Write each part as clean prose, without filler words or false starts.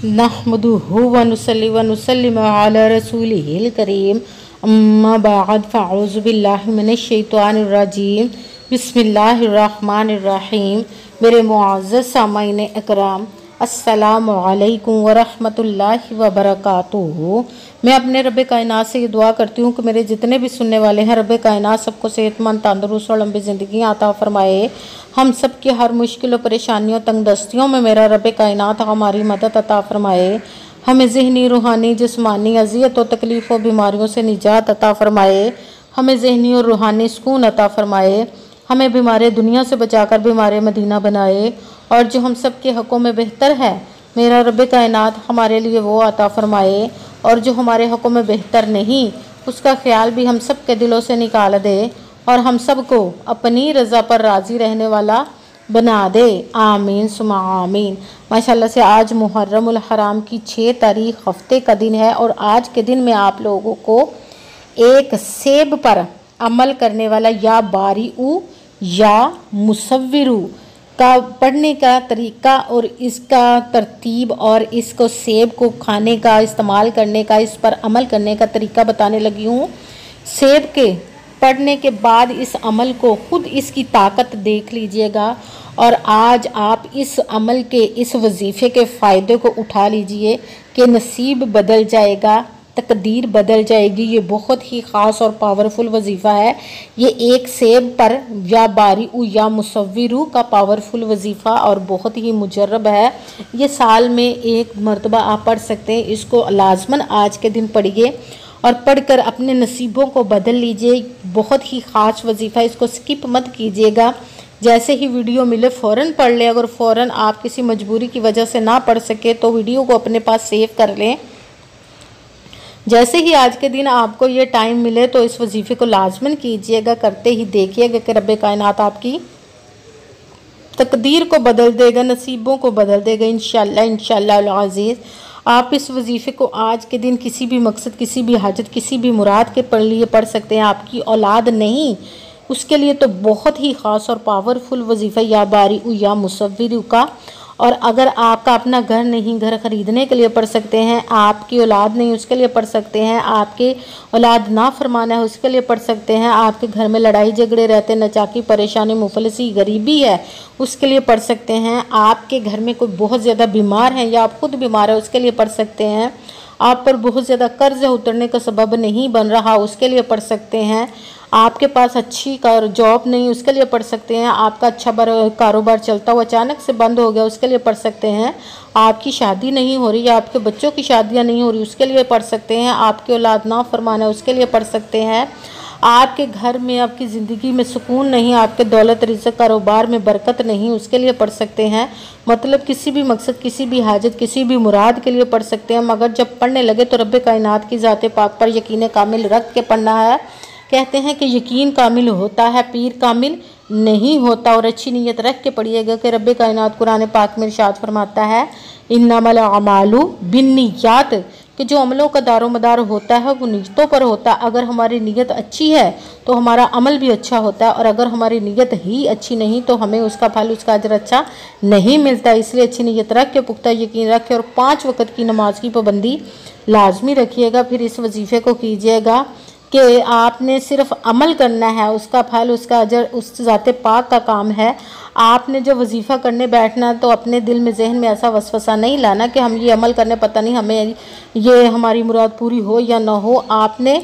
नहमदुहु व नुसल्ली व नुसल्लिमु अला रसूलिहिल करीम अम्मा बाद फ़अऊज़ु बिल्लाहि मिनश शैतानिर रजीम बिस्मिल्लाहिर रहमानिर रहीम। मेरे मुअज़्ज़ज़ सामाईन इकराम, अस्सलामु अलैकुम व रहमतुल्लाहि व बरकातुहू। मैं अपने रब कायनात से ये दुआ करती हूँ कि मेरे जितने भी सुनने वाले हैं, रब कायनात सबको सेहतमंद, तंदुरुस्त और लंबी ज़िंदगी अता फरमाए। हम सब की हर मुश्किल और परेशानियों, तंगदस्तियों में मेरा रब कायनात हमारी मदद अता फरमाए। हमें ज़हनी, रूहानी, जिस्मानी अज़ियत और तकलीफ़ और बीमारियों से निजात अता फरमाए। हमें ज़हनी और रूहानी सुकून अता फरमाए। हमें बीमार दुनिया से बचाकर बीमार मदीना बनाए। और जो हम सब के हक़ों में बेहतर है, मेरा रब कायनात हमारे लिए वो अता फरमाए। और जो हमारे हक़ों में बेहतर नहीं, उसका ख्याल भी हम सब के दिलों से निकाल दे और हम सब को अपनी रज़ा पर राज़ी रहने वाला बना दे। आमीन सुमा आमीन। माशाल्लाह से आज मुहर्रमुल हराम की 6 तारीख हफ्ते का दिन है और आज के दिन में आप लोगों को एक सेब पर अमल करने वाला या बारीऊ या मुसव्विरू का पढ़ने का तरीका और इसका तरतीब और इसको सेब को खाने का, इस्तेमाल करने का, इस पर अमल करने का तरीका बताने लगी हूँ। सेब के पढ़ने के बाद इस अमल को खुद इसकी ताकत देख लीजिएगा और आज आप इस अमल के, इस वजीफ़े के फ़ायदे को उठा लीजिए कि नसीब बदल जाएगा, तकदीर बदल जाएगी। ये बहुत ही ख़ास और पावरफुल वजीफ़ा है। ये एक सेब पर या बारीऊ या मुसव्विरू का पावरफुल वजीफ़ा और बहुत ही मुजर्रब है। ये साल में एक मरतबा आप पढ़ सकते हैं। इसको लाजमन आज के दिन पढ़िए और पढ़कर अपने नसीबों को बदल लीजिए। बहुत ही ख़ास वजीफ़ा, इसको स्किप मत कीजिएगा। जैसे ही वीडियो मिले फ़ौरन पढ़ लें। अगर फ़ौरन आप किसी मजबूरी की वजह से ना पढ़ सके तो वीडियो को अपने पास सेव कर लें। जैसे ही आज के दिन आपको ये टाइम मिले तो इस वजीफ़े को लाजमन कीजिएगा। करते ही देखिएगा कि रब कायनात आपकी तकदीर को बदल देगा, नसीबों को बदल देगा इंशाअल्लाह इंशाअल्लाह अज़ीज़। आप इस वजीफ़े को आज के दिन किसी भी मकसद, किसी भी हाजत, किसी भी मुराद के लिए पढ़ सकते हैं। आपकी औलाद नहीं, उसके लिए तो बहुत ही ख़ास और पावरफुल वजीफ़ा या बारीऊ या मुसव्विरू का। और अगर आपका अपना घर नहीं, घर ख़रीदने के लिए पढ़ सकते हैं। आपकी औलाद नहीं, उसके लिए पढ़ सकते हैं। आपके औलाद ना फरमाना है, उसके लिए पढ़ सकते हैं। आपके घर में लड़ाई झगड़े रहते, नचाकी, परेशानी, मुफलसी, गरीबी है, उसके लिए पढ़ सकते हैं। आपके घर में कोई बहुत ज़्यादा बीमार है या आप खुद बीमार है, उसके लिए पढ़ सकते हैं। आप पर बहुत ज़्यादा कर्ज उतरने का सबब नहीं बन रहा, उसके लिए पढ़ सकते हैं। आपके पास अच्छी जॉब नहीं, उसके लिए पढ़ सकते हैं। आपका अच्छा कारोबार चलता हुआ अचानक से बंद हो गया, उसके लिए पढ़ सकते हैं। आपकी शादी नहीं हो रही या आपके बच्चों की शादियां नहीं हो रही, उसके लिए पढ़ सकते हैं। आपकी औलाद ना फरमाना है, उसके लिए पढ़ सकते हैं। आपके घर में, आपकी ज़िंदगी में सुकून नहीं, आपके दौलत, रिज़्क़, कारोबार में बरकत नहीं, उसके लिए पढ़ सकते हैं। मतलब किसी भी मकसद, किसी भी हाजत, किसी भी मुराद के लिए पढ़ सकते हैं। मगर जब पढ़ने लगे तो रब कायनात की ज़ात पाक पर यकीन कामिल रख के पढ़ना है। कहते हैं कि यकीन कामिल होता है, पीर कामिल नहीं होता। और अच्छी नीयत रख के पढ़िएगा कि रब कायनात कुरान पाक में इरशाद फरमाता है, इन्नमल अमालु बिन्नियात, कि जो अमलों का दारोमदार होता है वो नीयतों पर होता है। अगर हमारी नीयत अच्छी है तो हमारा अमल भी अच्छा होता है और अगर हमारी नीयत ही अच्छी नहीं तो हमें उसका फल, उसका अजर अच्छा नहीं मिलता। इसलिए अच्छी नीयत रख के, पुख्ता यकीन रख के और 5 वक़्त की नमाज की पाबंदी लाजमी रखिएगा। फिर इस वजीफ़े को कीजिएगा कि आपने सिर्फ अमल करना है, उसका फल, उसका अजर उस ज़ाते पाक का काम है। आपने जो वजीफ़ा करने बैठना तो अपने दिल में, जहन में ऐसा वसवसा नहीं लाना कि हम ये अमल करने, पता नहीं हमें ये हमारी मुराद पूरी हो या ना हो। आपने,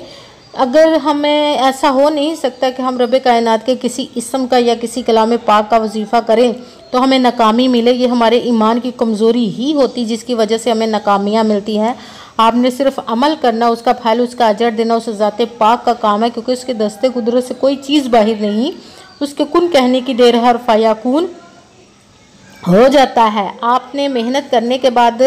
अगर हमें ऐसा हो नहीं सकता कि हम रब कायनात के किसी इस्म का या किसी कलाम पाक का वजीफ़ा करें तो हमें नाकामी मिले, ये हमारे ईमान की कमज़ोरी ही होती जिसकी वजह से हमें नाकामियाँ मिलती हैं। आपने सिर्फ अमल करना, उसका फल, उसका अजर देना उस ज़ाते पाक का काम है, क्योंकि उसके दस्ते कुदरत से कोई चीज़ बाहर नहीं। उसके कुन कहने की देर हर फयाकून हो जाता है। आपने मेहनत करने के बाद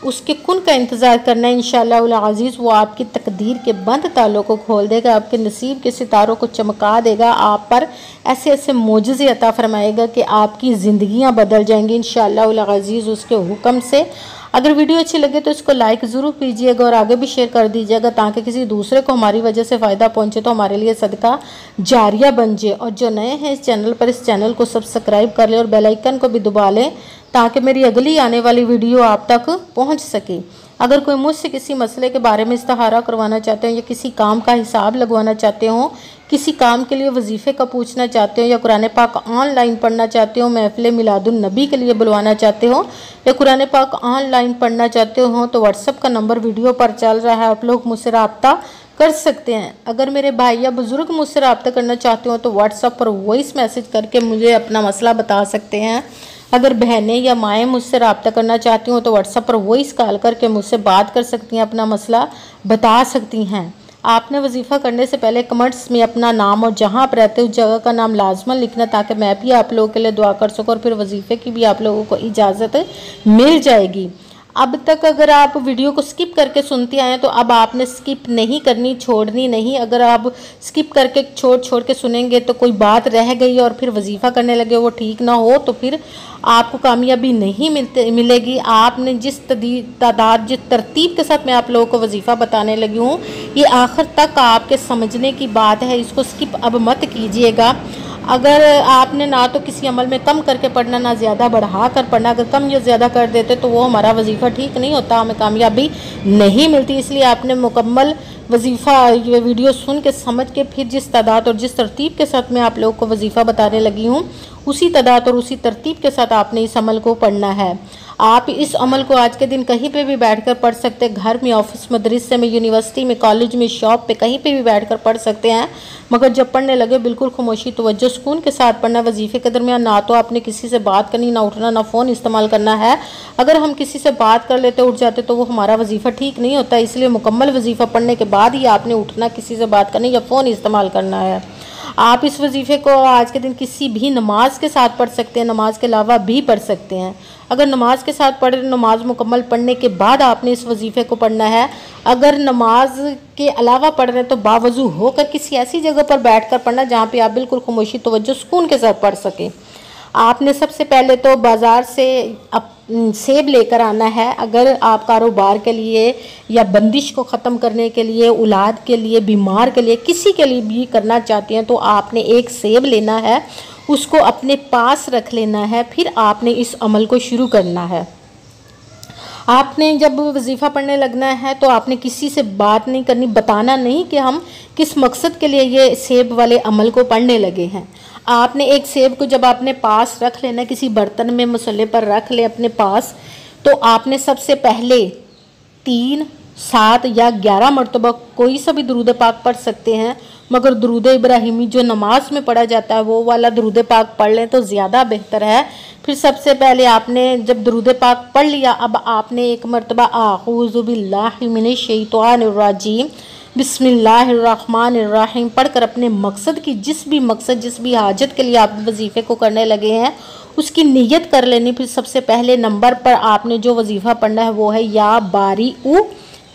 उसके कुन का इंतज़ार करना है। इंशाअल्लाह अज़ीज़ वो आपकी तकदीर के बंद तालों को खोल देगा, आपके नसीब के सितारों को चमका देगा, आप पर ऐसे ऐसे मोजज़े अता फरमाएगा कि आपकी ज़िंदगियां बदल जाएंगी इंशाअल्लाह अज़ीज़ उसके हुक्म से। अगर वीडियो अच्छी लगे तो इसको लाइक ज़रूर कीजिएगा और आगे भी शेयर कर दीजिएगा ताकि किसी दूसरे को हमारी वजह से फ़ायदा पहुंचे तो हमारे लिए सदका जारिया बन जाए। और जो नए हैं इस चैनल पर, इस चैनल को सब्सक्राइब कर लें और बेल आइकन को भी दबा लें ताकि मेरी अगली आने वाली वीडियो आप तक पहुंच सके। अगर कोई मुझसे किसी मसले के बारे में इस्तिखारा करवाना चाहते हो या किसी काम का हिसाब लगवाना चाहते हो, किसी काम के लिए वजीफ़े का पूछना चाहते हो या कुरान पाक ऑनलाइन पढ़ना चाहते हो, महफिल मिलादुन नबी के लिए बुलवाना चाहते हो या कुरान पाक ऑनलाइन पढ़ना चाहते हो, तो व्हाट्सअप का नंबर वीडियो पर चल रहा है, आप लोग मुझसे रब्ता कर सकते हैं। अगर मेरे भाई या बुज़ुर्ग मुझसे रब्ता करना चाहते हो तो व्हाट्सअप पर वॉइस मैसेज करके मुझे अपना मसला बता सकते हैं। अगर बहनें या माएँ मुझसे रब्ता करना चाहती हो तो व्हाट्सएप पर वॉइस कॉल करके मुझसे बात कर सकती हैं, अपना मसला बता सकती हैं। आपने वजीफ़ा करने से पहले कमेंट्स में अपना नाम और जहां आप रहते हो उस जगह का नाम लाजमन लिखना, ताकि मैं भी आप लोगों के लिए दुआ कर सकूं और फिर वजीफ़े की भी आप लोगों को इजाज़त मिल जाएगी। अब तक अगर आप वीडियो को स्किप करके सुनते आए तो अब आपने स्किप नहीं करनी, छोड़नी नहीं। अगर आप स्किप करके छोड़ के सुनेंगे तो कोई बात रह गई और फिर वजीफ़ा करने लगे वो ठीक ना हो तो फिर आपको कामयाबी नहीं मिलेगी। आपने जिस तादाद जिस तरतीब के साथ मैं आप लोगों को वजीफ़ा बताने लगी हूँ ये आखिर तक आपके समझने की बात है, इसको स्किप अब मत कीजिएगा। अगर आपने ना तो किसी अमल में कम करके पढ़ना ना ज़्यादा बढ़ा कर पढ़ना, अगर कम या ज़्यादा कर देते तो वो हमारा वजीफ़ा ठीक नहीं होता, हमें कामयाबी नहीं मिलती। इसलिए आपने मुकम्मल वजीफ़ा ये वीडियो सुन के समझ के फिर जिस तादाद और जिस तरतीब के साथ मैं आप लोगों को वजीफ़ा बताने लगी हूँ उसी तादाद और उसी तरतीब के साथ आपने इस अमल को पढ़ना है। आप इस अमल को आज के दिन कहीं पे भी बैठकर पढ़ सकते हैं, घर में, ऑफिस, मदरसे में, यूनिवर्सिटी में, कॉलेज में, शॉप पे, कहीं पे भी बैठकर पढ़ सकते हैं। मगर जब पढ़ने लगे बिल्कुल खामोशी तवज्जो सुकून के साथ पढ़ना। वजीफ़े के दरमियान ना तो आपने किसी से बात करनी, ना उठना, ना फ़ोन इस्तेमाल करना है। अगर हम किसी से बात कर लेते उठ जाते तो वो हमारा वजीफ़ा ठीक नहीं होता। इसलिए मुकम्मल वजीफ़ा पढ़ने के बाद ही आपने उठना, किसी से बात करनी या फ़ोन इस्तेमाल करना है। आप इस वजीफ़े को आज के दिन किसी भी नमाज के साथ पढ़ सकते हैं, नमाज के अलावा भी पढ़ सकते हैं। अगर नमाज के साथ पढ़ नमाज मुकम्मल पढ़ने के बाद आपने इस वजीफ़े को पढ़ना है। अगर नमाज के अलावा पढ़ रहे हैं तो बावजू होकर किसी ऐसी जगह पर बैठकर पढ़ना जहाँ पे आप बिल्कुल खामोशी तवज्जो सुकून के साथ पढ़ सकें। आपने सबसे पहले तो बाज़ार से सेब लेकर आना है। अगर आप कारोबार के लिए या बंदिश को ख़त्म करने के लिए, औलाद के लिए, बीमार के लिए, किसी के लिए भी करना चाहते हैं तो आपने एक सेब लेना है, उसको अपने पास रख लेना है, फिर आपने इस अमल को शुरू करना है। आपने जब वजीफ़ा पढ़ने लगना है तो आपने किसी से बात नहीं करनी, बताना नहीं कि हम किस मकसद के लिए ये सेब वाले अमल को पढ़ने लगे हैं। आपने एक सेब को जब आपने पास रख लेना, किसी बर्तन में मसल्ले पर रख ले अपने पास, तो आपने सबसे पहले 3, 7 या 11 मरतबा कोई सा भी दुरूद पाक पढ़ सकते हैं, मगर दुरूद इब्राहिमी जो नमाज में पढ़ा जाता है वो वाला दुरूद पाक पढ़ लें तो ज़्यादा बेहतर है। फिर सबसे पहले आपने जब दुरूद पाक पढ़ लिया, अब आपने एक मरतबा आऊज़ु बिल्लाहि मिनश शैतानिर रजीम बिस्मिल्लाहिर्रहमानिर्रहीम पढ़कर अपने मकसद की जिस भी हाजत के लिए आप वजीफ़े को करने लगे हैं उसकी नीयत कर लेनी। फिर सबसे पहले नंबर पर आपने जो वजीफ़ा पढ़ना है वो है या बारीउ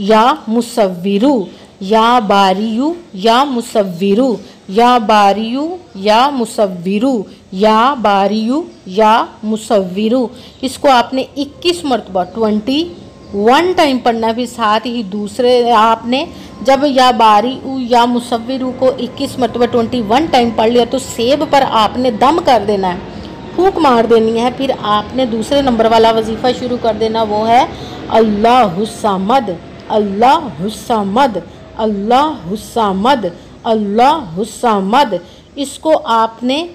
या मुसव्विरु, या बारीउ या मुसव्विरु, या बारीउ या मुसव्विरु, या बारीउ या मुसव्विरु। इसको आपने 21 मरतबा 21 टाइम पढ़ना है। फिर साथ ही दूसरे आपने जब या बारीउ या मुसव्विरु को 21 मरतबा 21 टाइम पढ़ लिया तो सेब पर आपने दम कर देना है, फूंक मार देनी है। फिर आपने दूसरे नंबर वाला वजीफ़ा शुरू कर देना, वो है अल्लाहुस्समद, अल्लाहुस्समद, अल्लाहुस्समद, अल्लाहुस्समद। इसको आपने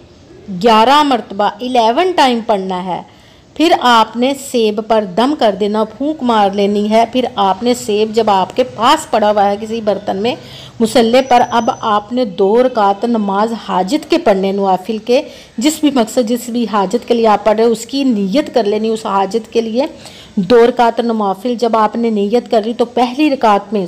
11 मरतबा 11 टाइम पढ़ना है। फिर आपने सेब पर दम कर देना, फूंक मार लेनी है। फिर आपने सेब जब आपके पास पड़ा हुआ है किसी बर्तन में मुसल्ले पर, अब आपने 2 रकात नमाज हाजत के पढ़ने, नवाफिल के, जिस भी मकसद जिस भी हाजत के लिए आप पढ़ रहे हो उसकी नीयत कर लेनी। उस हाजत के लिए 2 रकात नवाफिल जब आपने नीयत कर ली तो पहली रकात में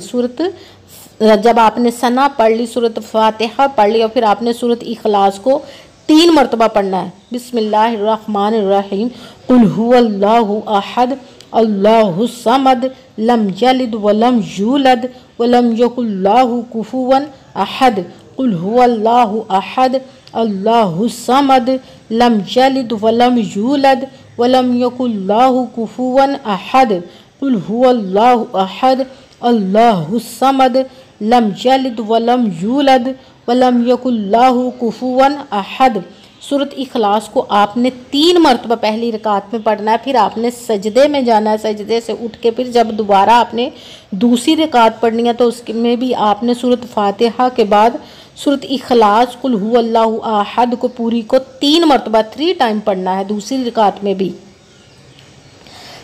जब आपने सना पढ़ ली, सूरत फातिहा पढ़ ली और फिर आपने सूरत इखलास को 3 मरतबा पढ़ना है। बिस्मिल्लाहिर्रहमानिर्रहीम कुल हुवल्लाहु अहद अल्लाहुस समद लम यलिद वलम यूलद वलम यकुल्लाहु कुफुवन अहद कुल हुवल्लाहु अहद अल्लाहुस समद लम यलिद वलम यूलद वलम यकुल्लाहु कुफुवन अहद कुल हुवल्लाहु अहद अल्लाहुस समद लम यलिद वलम यूलद वलम यकुल्लाहु कुफुवन अहद। सूरत इखलास को आपने 3 मरतबा पहली रकात में पढ़ना है। फिर आपने सजदे में जाना है, सजदे से उठ के फिर जब दोबारा आपने दूसरी रकात पढ़नी है तो उसमें भी आपने सूरत फातिहा के बाद सूरत इखलास कुल हुवल्लाहु अहद को पूरी को 3 मरतबा 3 टाइम पढ़ना है। दूसरी रकात में भी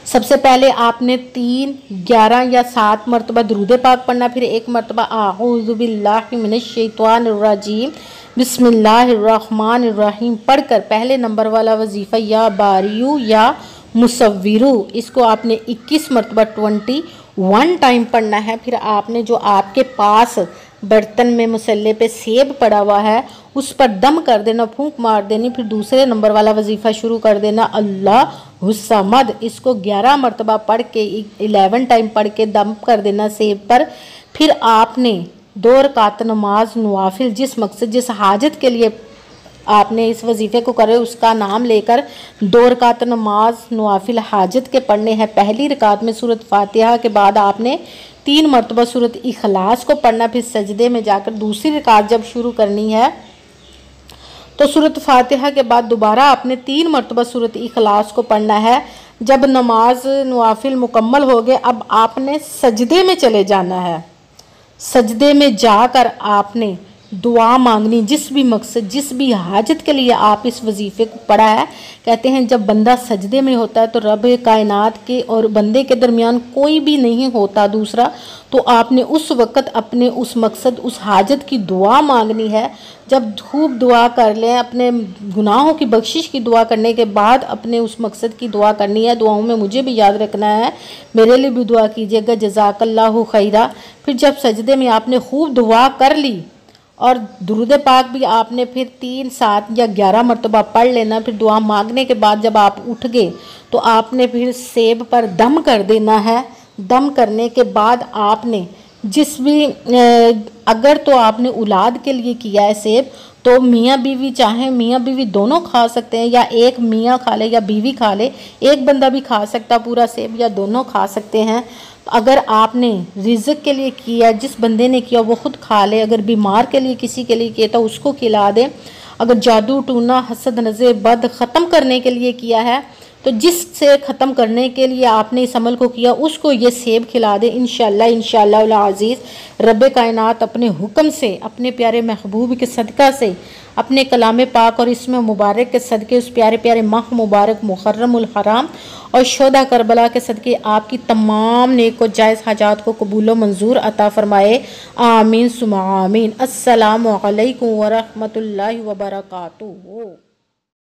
सबसे पहले आपने 3, 11 या 7 मरतबा दरूद पाक पढ़ना, फिर 1 मरतबा आऊज़ु बिल्लाहि मिनश शैतानिर रजीम बिस्मिल्लाहिर्रहमानिर्रहीम पढ़कर पहले नंबर वाला वजीफ़ा या बारियू या मुसव्विरू इसको आपने 21 मरतबा 21 टाइम पढ़ना है। फिर आपने जो आपके पास बर्तन में मुसल्ले पे सेब पड़ा हुआ है उस पर दम कर देना, फूंक मार देनी। फिर दूसरे नंबर वाला वजीफ़ा शुरू कर देना अल्लाहु समद, इसको 11 मरतबा पढ़ के 11 टाइम पढ़ के दम कर देना सेब पर। फिर आपने 2 रकात नमाज नवाफिल जिस मकसद जिस हाजत के लिए आपने इस वजीफ़े को करे उसका नाम लेकर 2 रकात नमाज नवाफिल हाजत के पढ़ने हैं। पहली रकात में सूरत फातिहा के बाद आपने 3 मरतबा सूरत इखलास को पढ़ना, फिर सजदे में जाकर दूसरी रकात जब शुरू करनी है तो सूरत फातिहा के बाद दोबारा आपने 3 मरतबा सूरत इखलास को पढ़ना है। जब नमाज नवाफिल मुकम्मल हो गए अब आपने सजदे में चले जाना है। सजदे में जाकर आपने दुआ मांगनी, जिस भी मकसद जिस भी हाजत के लिए आप इस वजीफ़े को पढ़ा है। कहते हैं जब बंदा सजदे में होता है तो रब कायनात के और बंदे के दरमियान कोई भी नहीं होता दूसरा, तो आपने उस वक़्त अपने उस मकसद उस हाजत की दुआ मांगनी है। जब खूब दुआ कर लें, अपने गुनाहों की बख्शिश की दुआ करने के बाद अपने उस मकसद की दुआ करनी है। दुआओं में मुझे भी याद रखना है, मेरे लिए भी दुआ कीजिएगा, जज़ाकल्लाहु खैरा। फिर जब सजदे में आपने खूब दुआ कर ली और दुरूद पाक भी आपने फिर 3, 7 या 11 मरतबा पढ़ लेना। फिर दुआ मांगने के बाद जब आप उठ गए तो आपने फिर सेब पर दम कर देना है। दम करने के बाद आपने जिस भी अगर तो आपने औलाद के लिए किया है सेब तो मियाँ बीवी चाहें मियाँ बीवी दोनों खा सकते हैं, या एक मियाँ खा ले या बीवी खा ले, एक बंदा भी खा सकता पूरा सेब, या दोनों खा सकते हैं। तो अगर आपने रिज़्क के लिए किया, जिस बंदे ने किया वो खुद खा ले, अगर बीमार के लिए किसी के लिए किया तो उसको खिला दे, अगर जादू टूना हसद नज़र बद ख़त्म करने के लिए किया है तो जिससे ख़त्म करने के लिए आपने इस अमल को किया उसको ये सेब खिला दे। इंशाअल्लाह इंशाअल्लाह अज़ीज़ रब कायनात अपने हुक्म से अपने प्यारे महबूब के सदका से अपने कलाम पाक और इसमें मुबारक के सदके उस प्यारे प्यारे माह मुबारक मुहर्रमुल हराम और शोदा करबला के सदके आपकी तमाम नेक व जायज़ हाजात को कबूल व मंजूर अता फरमाए। आमीन सुमा आमीन। अस्सलामु अलैकुम व रहमतुल्लाहि व बरकातुहू।